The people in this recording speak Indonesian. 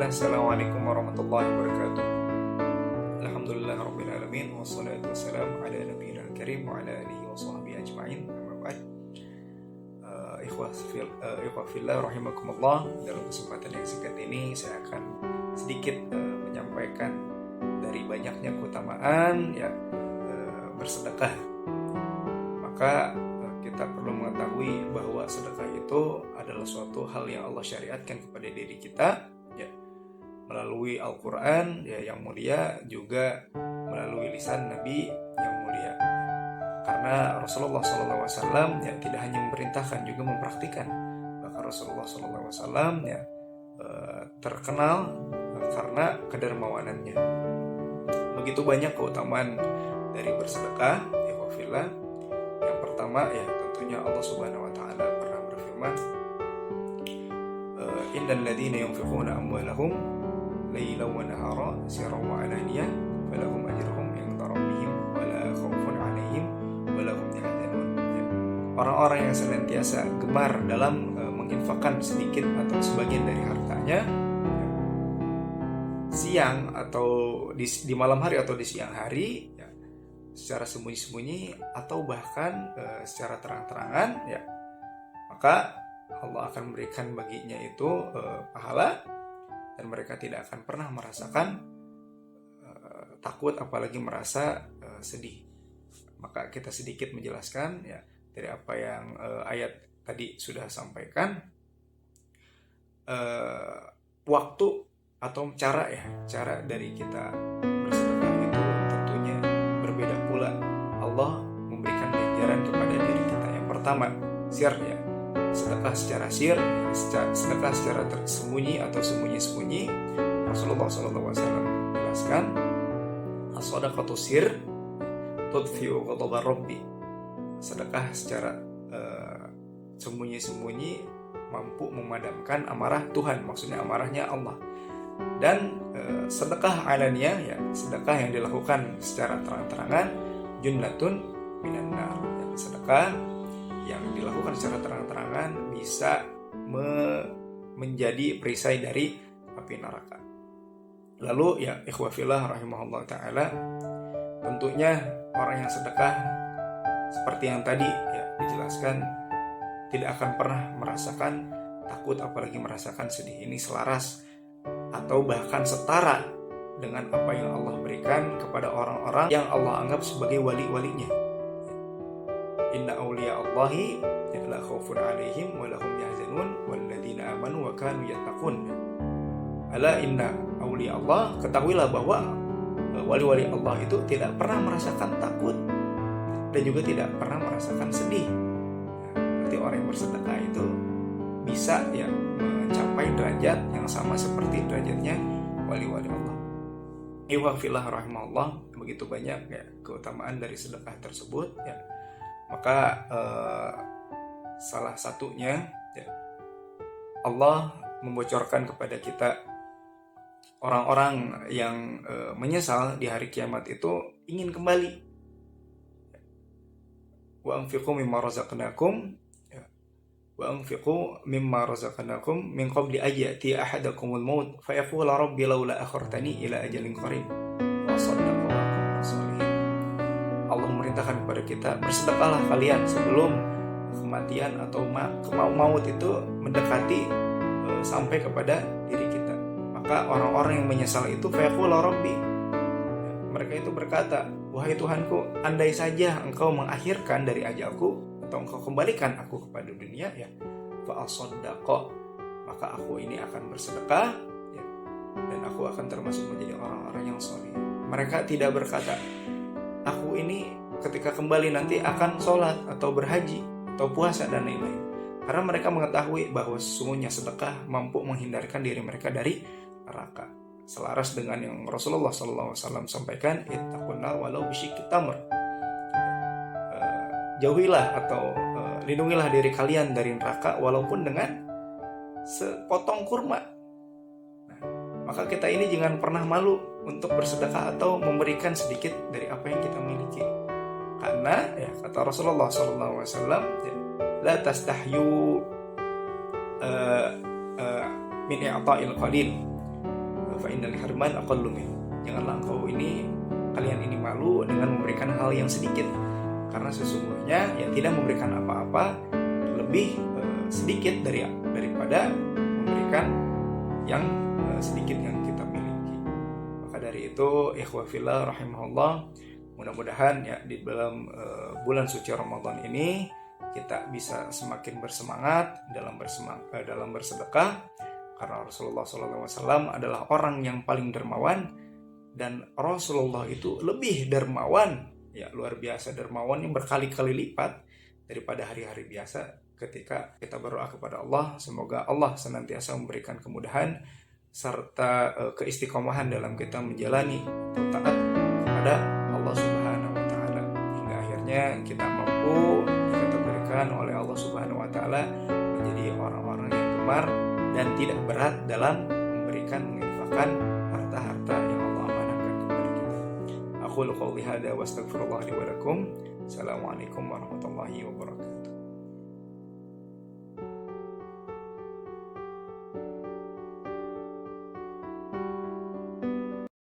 Bismillah, Assalamualaikum warahmatullahi wabarakatuh. Alhamdulillah Rabbil Alamin. Wassalatu wassalamu ala nabiyina karim wa ala alihi wa sahbihi ajma'in. Amma ba'd. Ikhwah fillah rahimakumullah. Dalam kesempatan yang singkat ini saya akan sedikit menyampaikan dari banyaknya keutamaan bersedekah. Maka kita perlu mengetahui bahwa sedekah itu adalah suatu hal yang Allah syariatkan kepada diri kita melalui Al-Quran yang mulia, juga melalui lisan Nabi yang mulia. Karena Rasulullah SAW tidak hanya memerintahkan, juga mempraktikkan. Maka Rasulullah SAW terkenal karena kedermawanannya. Begitu banyak keutamaan dari bersedekah. Ikhwafillah, yang pertama tentunya Allah Subhanahu Wa Taala pernah berfirman, Innal ladzina yunfiquna amwalahum ليلا ونهارا سرا وعلانية فلهم أجرهم عند ربهم ولا خوف عليهم ولا هم يحزنون. Orang-orang yang senantiasa gemar dalam menginfakkan sedikit atau sebagian dari hartanya siang atau di malam hari atau di siang hari secara sembunyi-sembunyi atau bahkan secara terang-terangan, maka Allah akan memberikan baginya itu pahala, dan mereka tidak akan pernah merasakan takut, apalagi merasa sedih. Maka kita sedikit menjelaskan dari apa yang ayat tadi sudah sampaikan. Waktu atau cara dari kita bersedekah itu tentunya berbeda pula. Allah memberikan ganjaran kepada diri kita. Yang pertama, sedekah secara sedekah secara tersembunyi atau sembunyi-sembunyi. Rasulullah SAW menjelaskan, as-shadaqatu sir tudfi'u ghadabar rabbi. Sedekah secara sembunyi-sembunyi mampu memadamkan amarah Tuhan, maksudnya amarahnya Allah. Dan sedekah alaniyah, sedekah yang dilakukan secara terang-terangan, junnatun minan nar. Sedekah yang dilakukan secara terang-terangan bisa menjadi perisai dari api neraka. Lalu ikhwafillah rahimahullah ta'ala, tentunya orang yang sedekah seperti yang tadi dijelaskan tidak akan pernah merasakan takut, apalagi merasakan sedih. Ini selaras atau bahkan setara dengan apa yang Allah berikan kepada orang-orang yang Allah anggap sebagai wali-walinya. Inna awliya Allahi la khaufun alaihim wa lahum yahzanun walladzina amanu wa kanu yattaqun. Ala inna awliya Allah, ketahuilah bahwa wali-wali Allah itu tidak pernah merasakan takut dan juga tidak pernah merasakan sedih. Berarti orang yang bersedekah itu bisa mencapai derajat yang sama seperti derajatnya wali-wali Allah. Iwafillah rahimahullah, begitu banyak keutamaan dari sedekah tersebut. Maka salah satunya Allah membocorkan kepada kita orang-orang yang menyesal di hari kiamat itu ingin kembali. Wa anfiqu mimma razaqnakum min qabli ayati ahadakumul maut fa yaqula rabbi laula akhartani ila ajalin qarib wa saddaqa wa kuntu sholihin. Allah memerintahkan kepada kita, bersedekahlah kalian sebelum kematian atau maut itu mendekati sampai kepada diri kita. Maka orang-orang yang menyesal itu fayaqula rabbi, mereka itu berkata, wahai Tuhanku, andai saja engkau mengakhirkan dari ajalku atau engkau kembalikan aku kepada dunia, fa asaddaqa, maka aku ini akan bersedekah dan aku akan termasuk menjadi orang-orang yang sholih. Mereka tidak berkata, aku ini ketika kembali nanti akan sholat atau berhaji atau puasa dan lain-lain. Karena mereka mengetahui bahwa sesungguhnya sedekah mampu menghindarkan diri mereka dari neraka. Selaras dengan yang Rasulullah SAW sampaikan, ittaqun nar walau bisyikki tamr. Jauhilah atau lindungilah diri kalian dari neraka walaupun dengan sepotong kurma. Maka kita ini jangan pernah malu untuk bersedekah atau memberikan sedikit dari apa yang kita miliki. Karena kata Rasulullah SAW, la tastahyu min i'ta'il qalil fa innal hirman aqallu min. Janganlah kalian ini malu dengan memberikan hal yang sedikit, karena sesungguhnya ya tidak memberikan apa-apa lebih sedikit daripada memberikan yang sedikit yang kita miliki. Maka dari itu ikhwah fillah rahimahullah, mudah-mudahan ya di dalam bulan suci Ramadan ini kita bisa semakin bersemangat dalam bersedekah, karena Rasulullah SAW adalah orang yang paling dermawan, dan Rasulullah itu lebih dermawan, ya luar biasa dermawan yang berkali-kali lipat daripada hari-hari biasa. Ketika kita berdoa kepada Allah, semoga Allah senantiasa memberikan kemudahan serta keistiqomahan dalam kita menjalani taat kepada Allah Subhanahu wa taala, hingga akhirnya kita mampu dikategorikan oleh Allah Subhanahu wa taala menjadi orang-orang yang gemar dan tidak berat dalam menginfakkan harta-harta yang Allah amanahkan kepada kita. Aqulu qouli hadza wa astaghfirullah li wa lakum. Assalamualaikum warahmatullahi wabarakatuh.